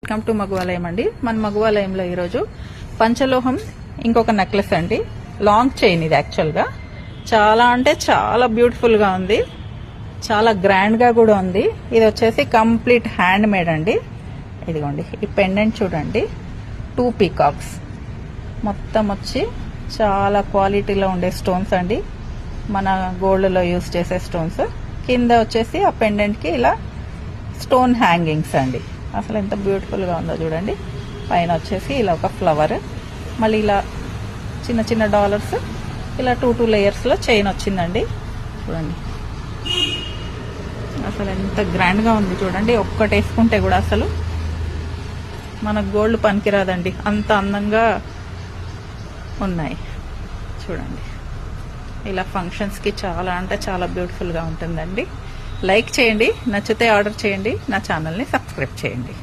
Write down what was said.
Welcome to మగువాలయం అండి. మన మగువాలయంలో ఈరోజు పంచలోహం ఇంకొక నెక్లెస్ అండి. లాంగ్ చైన్ ఇది. యాక్చువల్ గా చాలా అంటే చాలా బ్యూటిఫుల్ గా ఉంది, చాలా గ్రాండ్ గా కూడా ఉంది. ఇది వచ్చేసి కంప్లీట్ హ్యాండ్ మేడ్ అండి. ఇదిగోండి ఈ పెండెంట్ చూడండి, 2 పీకాక్స్ మొత్తం వచ్చి చాలా క్వాలిటీలో ఉండే స్టోన్స్ అండి, మన గోల్డ్ లో యూజ్ చేసే స్టోన్స్. కింద వచ్చేసి ఆ పెండెంట్ కి ఇలా స్టోన్ హ్యాంగింగ్స్ అండి. అసలు ఎంత బ్యూటిఫుల్ గా ఉందో చూడండి. పైన వచ్చేసి ఇలా ఒక ఫ్లవర్, మళ్ళీ ఇలా చిన్న చిన్న డాలర్స్, ఇలా 2 లేయర్స్ లో చైన్ వచ్చిందండి. చూడండి అసలు ఎంత గ్రాండ్ గా ఉంది చూడండి. ఒక్కటి వేసుకుంటే కూడా అసలు మన గోల్డ్ పనికిరాదండి, అంత అందంగా ఉన్నాయి చూడండి. ఇలా ఫంక్షన్స్ కి చాలా అంటే చాలా బ్యూటిఫుల్ గా ఉంటుందండి. లైక్ చేయండి, నచ్చితే ఆర్డర్ చేయండి, నా ఛానల్ని సబ్స్క్రైబ్ చేయండి.